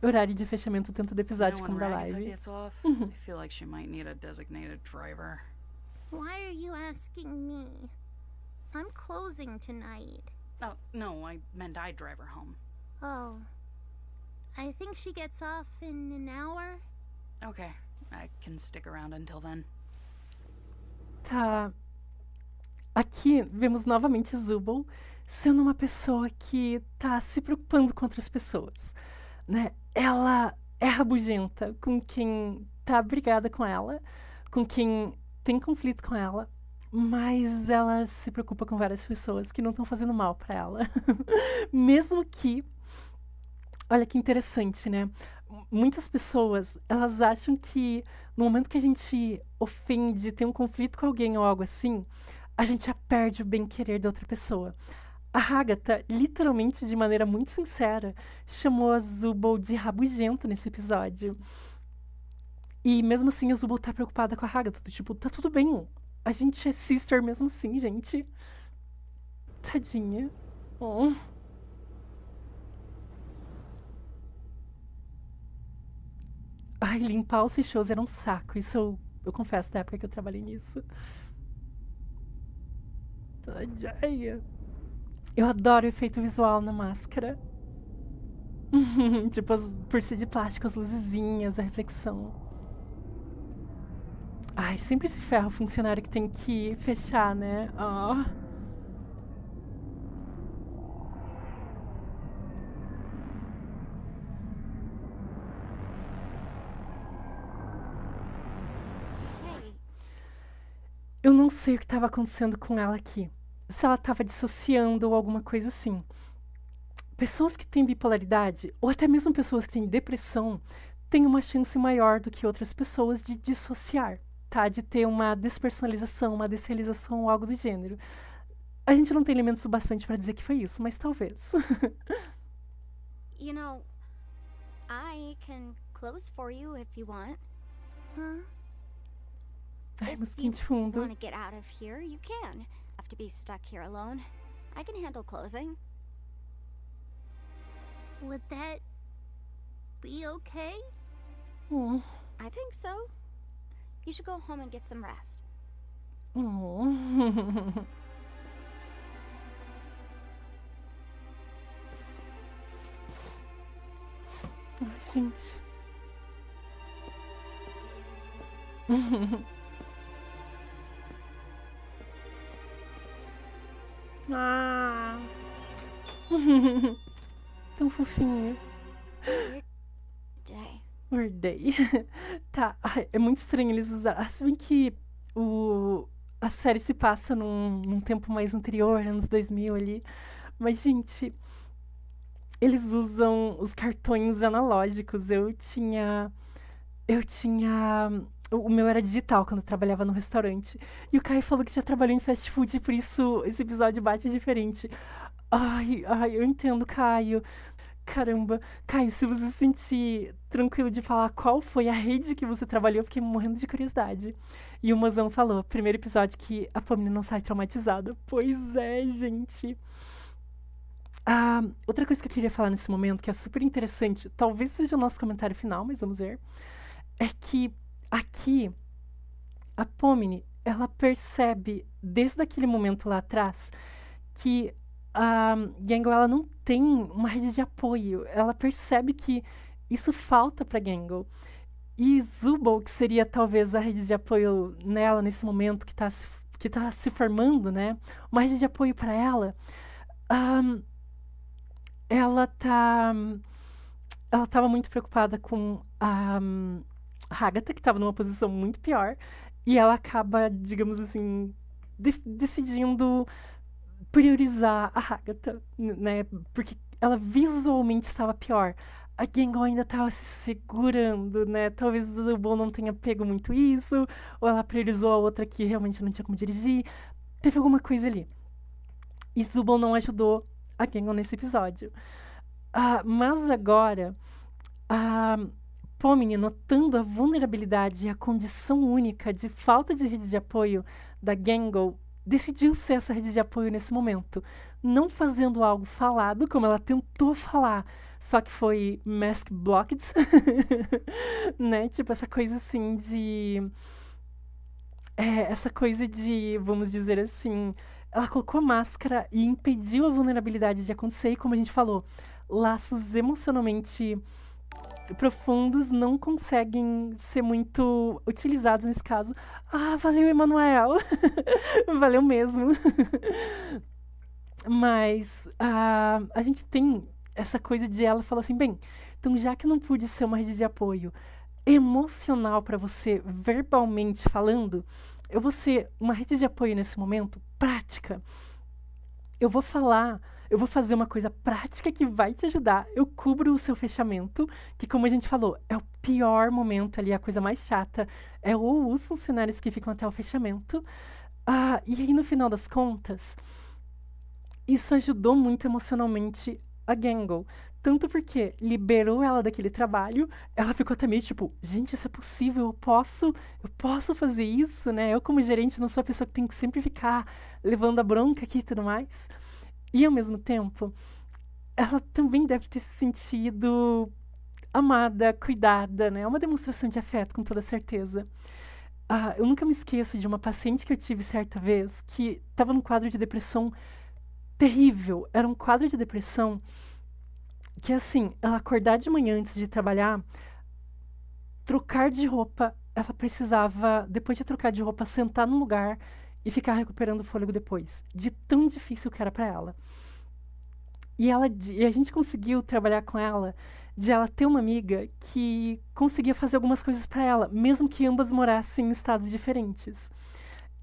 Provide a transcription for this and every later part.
horário de fechamento tanto do You know episódio when como da Ragatha live. gets off, I feel like she might need a designated driver. Why are you asking me? I'm closing tonight. Oh, no, I meant I'd drive her home. Oh. I think she gets off in an hour. Okay, I can stick around until then. Tá. Aqui vemos novamente Zubul sendo uma pessoa que tá se preocupando com outras pessoas, né? Ela é rabugenta com quem tá brigada com ela, com quem tem conflito com ela, mas ela se preocupa com várias pessoas que não estão fazendo mal pra ela. Mesmo que, olha que interessante, né? Muitas pessoas, elas acham que no momento que a gente ofende, tem um conflito com alguém ou algo assim, a gente já perde o bem-querer da outra pessoa. A Agatha, literalmente, de maneira muito sincera, chamou a Zubul de rabugento nesse episódio. E mesmo assim, a Zubul tá preocupada com a Agatha. Tipo, tá tudo bem. A gente é sister mesmo assim, gente. Tadinha. Oh. Ai, limpar os shows era um saco. Isso eu confesso da época que eu trabalhei nisso. Tadinha. Eu adoro o efeito visual na máscara. Tipo, por ser de plástico, as luzezinhas, a reflexão. Ai, sempre se ferra o funcionário que tem que fechar, né? Oh. Hey, Eu não sei o que estava acontecendo com ela aqui. Se ela estava dissociando ou alguma coisa assim. Pessoas que têm bipolaridade, ou até mesmo pessoas que têm depressão, têm uma chance maior do que outras pessoas de dissociar, tá? De ter uma despersonalização, uma desrealização ou algo do gênero. A gente não tem elementos o bastante para dizer que foi isso, mas talvez. You know, I can close for you if you want. huh? Ai, If musiquinha you de fundo. want to get out of here, you can. Have to be stuck here alone. I can handle closing. Would that be okay? Oh. I think so. You should go home and get some rest. Oh. Ai, gente. Ah. Tão fofinho. Day. Mordei. Tá, ai, é muito estranho eles usarem. Se bem que a série se passa num tempo mais anterior, anos 2000 ali. Mas, gente, eles usam os cartões analógicos. Eu tinha. O meu era digital quando eu trabalhava no restaurante. E o Caio falou que já trabalhou em fast food, e por isso esse episódio bate diferente. Ai, eu entendo, Caio. Caramba. Caio, se você se sentir tranquilo de falar qual foi a rede que você trabalhou, eu fiquei morrendo de curiosidade. E o mozão falou, primeiro episódio que a Pamela não sai traumatizada. Pois é, gente. Ah, outra coisa que eu queria falar nesse momento, que é super interessante, talvez seja o nosso comentário final, mas vamos ver, é que aqui a Pomini, ela percebe desde aquele momento lá atrás que a Gangle, ela não tem uma rede de apoio. Ela percebe que isso falta pra Gangle. E Zubul, que seria talvez a rede de apoio nela nesse momento que tá se formando, né? Uma rede de apoio pra ela. Ela tava muito preocupada com a Agatha, que estava numa posição muito pior, e ela acaba, digamos assim, decidindo priorizar a Agatha, né? Porque ela visualmente estava pior. A Gangle ainda estava se segurando, né? Talvez o Zubul não tenha pego muito isso, ou ela priorizou a outra que realmente não tinha como dirigir. Teve alguma coisa ali. E Zubul não ajudou a Gangle nesse episódio. Mas agora, a Pomini, notando a vulnerabilidade e a condição única de falta de rede de apoio da Gangle, decidiu ser essa rede de apoio nesse momento. Não fazendo algo falado, como ela tentou falar, só que foi mask blocked, né? Tipo, essa coisa assim de... essa coisa de, vamos dizer assim, ela colocou a máscara e impediu a vulnerabilidade de acontecer, e como a gente falou, laços emocionalmente profundos não conseguem ser muito utilizados nesse caso. Ah, valeu, Emanuel! Valeu mesmo! Mas a gente tem essa coisa de ela falar assim, bem, então já que não pude ser uma rede de apoio emocional para você, verbalmente falando, eu vou ser uma rede de apoio nesse momento, prática. Eu vou fazer uma coisa prática que vai te ajudar. Eu cubro o seu fechamento, que como a gente falou, é o pior momento ali, a coisa mais chata, é os funcionários que ficam até o fechamento. E aí, no final das contas, isso ajudou muito emocionalmente a Gangle. Tanto porque liberou ela daquele trabalho, ela ficou até meio tipo, gente, isso é possível, eu posso fazer isso, né? Eu como gerente não sou a pessoa que tem que sempre ficar levando a bronca aqui e tudo mais. E ao mesmo tempo, ela também deve ter se sentido amada, cuidada, né? É uma demonstração de afeto, com toda certeza. Eu nunca me esqueço de uma paciente que eu tive certa vez que estava num quadro de depressão terrível. Era um quadro de depressão que, assim, ela acordar de manhã antes de trabalhar, trocar de roupa, ela precisava, depois de trocar de roupa, sentar num lugar e ficar recuperando o fôlego depois. De tão difícil que era pra ela. E a gente conseguiu trabalhar com ela, de ela ter uma amiga que conseguia fazer algumas coisas pra ela, mesmo que ambas morassem em estados diferentes.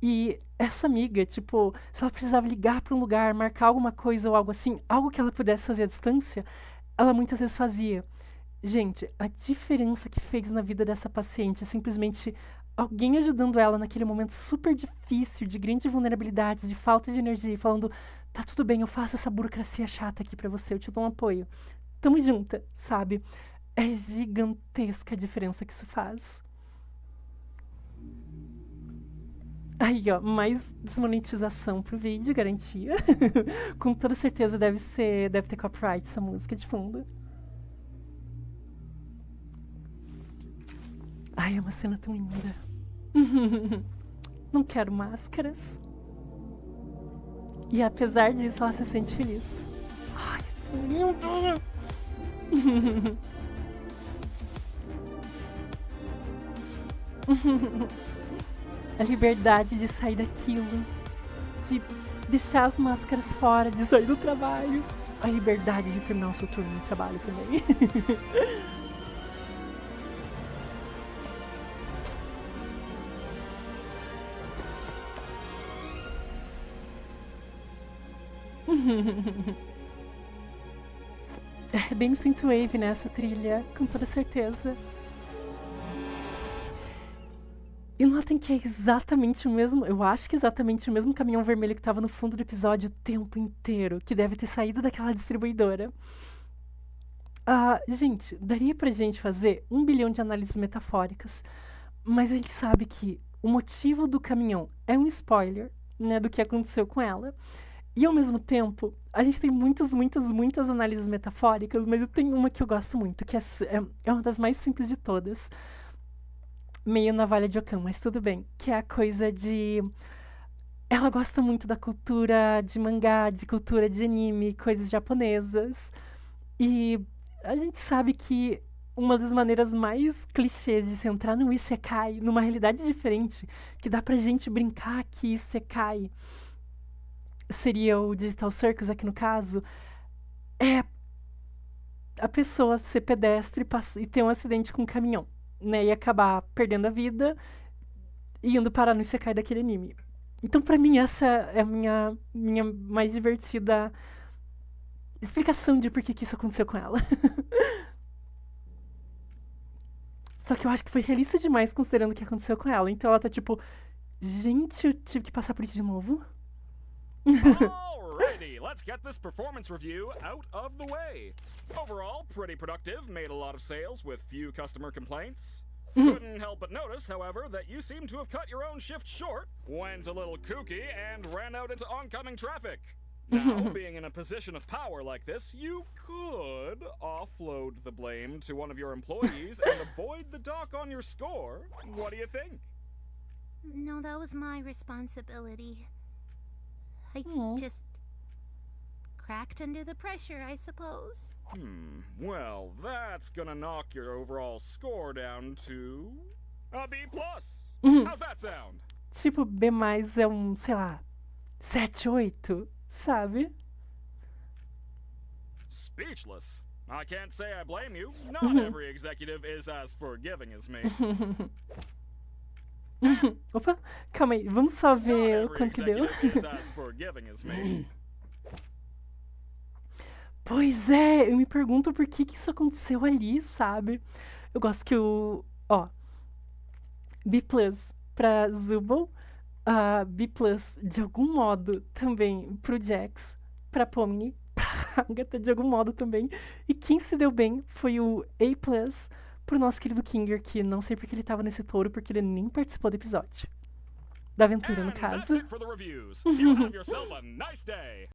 E essa amiga, tipo, se ela precisava ligar para um lugar, marcar alguma coisa ou algo assim, algo que ela pudesse fazer à distância, ela muitas vezes fazia. Gente, a diferença que fez na vida dessa paciente, simplesmente alguém ajudando ela naquele momento super difícil, de grande vulnerabilidade, de falta de energia, e falando, tá tudo bem, eu faço essa burocracia chata aqui pra você, eu te dou um apoio. Tamo junta, sabe? É gigantesca a diferença que isso faz. Aí, ó, mais desmonetização pro vídeo, garantia. Com toda certeza deve ter copyright essa música de fundo. Ai, é uma cena tão linda. Não quero máscaras. E apesar disso, ela se sente feliz. Ai, é tão lindo. A liberdade de sair daquilo, de deixar as máscaras fora, de sair do trabalho. A liberdade de terminar o seu turno no trabalho também. É bem synthwave nessa trilha, com toda certeza. E notem que é exatamente o mesmo, eu acho que é exatamente o mesmo caminhão vermelho que estava no fundo do episódio o tempo inteiro, que deve ter saído daquela distribuidora. Gente, daria pra gente fazer 1 bilhão de análises metafóricas, mas a gente sabe que o motivo do caminhão é um spoiler, né, do que aconteceu com ela. E ao mesmo tempo, a gente tem muitas análises metafóricas, mas eu tenho uma que eu gosto muito, que é uma das mais simples de todas. Meio navalha de Ockham, mas tudo bem. Que é a coisa de... Ela gosta muito da cultura de mangá, de cultura de anime, coisas japonesas. E a gente sabe que uma das maneiras mais clichês de se entrar no Isekai, numa realidade diferente, que dá pra gente brincar que Isekai seria o Digital Circus aqui no caso, é a pessoa ser pedestre e ter um acidente com um caminhão, né, e acabar perdendo a vida e indo parar no Isekai daquele anime. Então, pra mim, essa é a minha mais divertida explicação de por que isso aconteceu com ela. Só que eu acho que foi realista demais considerando o que aconteceu com ela. Então ela tá tipo, gente, eu tive que passar por isso de novo? Alrighty, let's get this performance review out of the way. Overall, pretty productive, made a lot of sales with few customer complaints. Couldn't help but notice, however, that you seem to have cut your own shift short, went a little kooky, and ran out into oncoming traffic. Now, being in a position of power like this, you could offload the blame to one of your employees and avoid the dock on your score. What do you think? No, that was my responsibility. I Aw. just cracked under the pressure, I suppose. Well, that's gonna knock your overall score down to a B+. How's that sound? Tipo, B+, é um, sei lá, 7, 8, sabe? Speechless. I can't say I blame you. Not every executive is as forgiving as me. Opa, calma aí, vamos só Not ver o every quanto que deu. executive is as forgiving as me. Pois é, eu me pergunto por que que isso aconteceu ali, sabe? Eu gosto que o... Ó, B+ pra Zubul, B+ de algum modo também pro Jax, pra Pomni, pra Agatha de algum modo também. E quem se deu bem foi o A+ pro nosso querido Kinger, que não sei porque ele tava nesse touro, porque ele nem participou do episódio. Da aventura, no And that's caso. it for the reviews. You have yourself a nice day.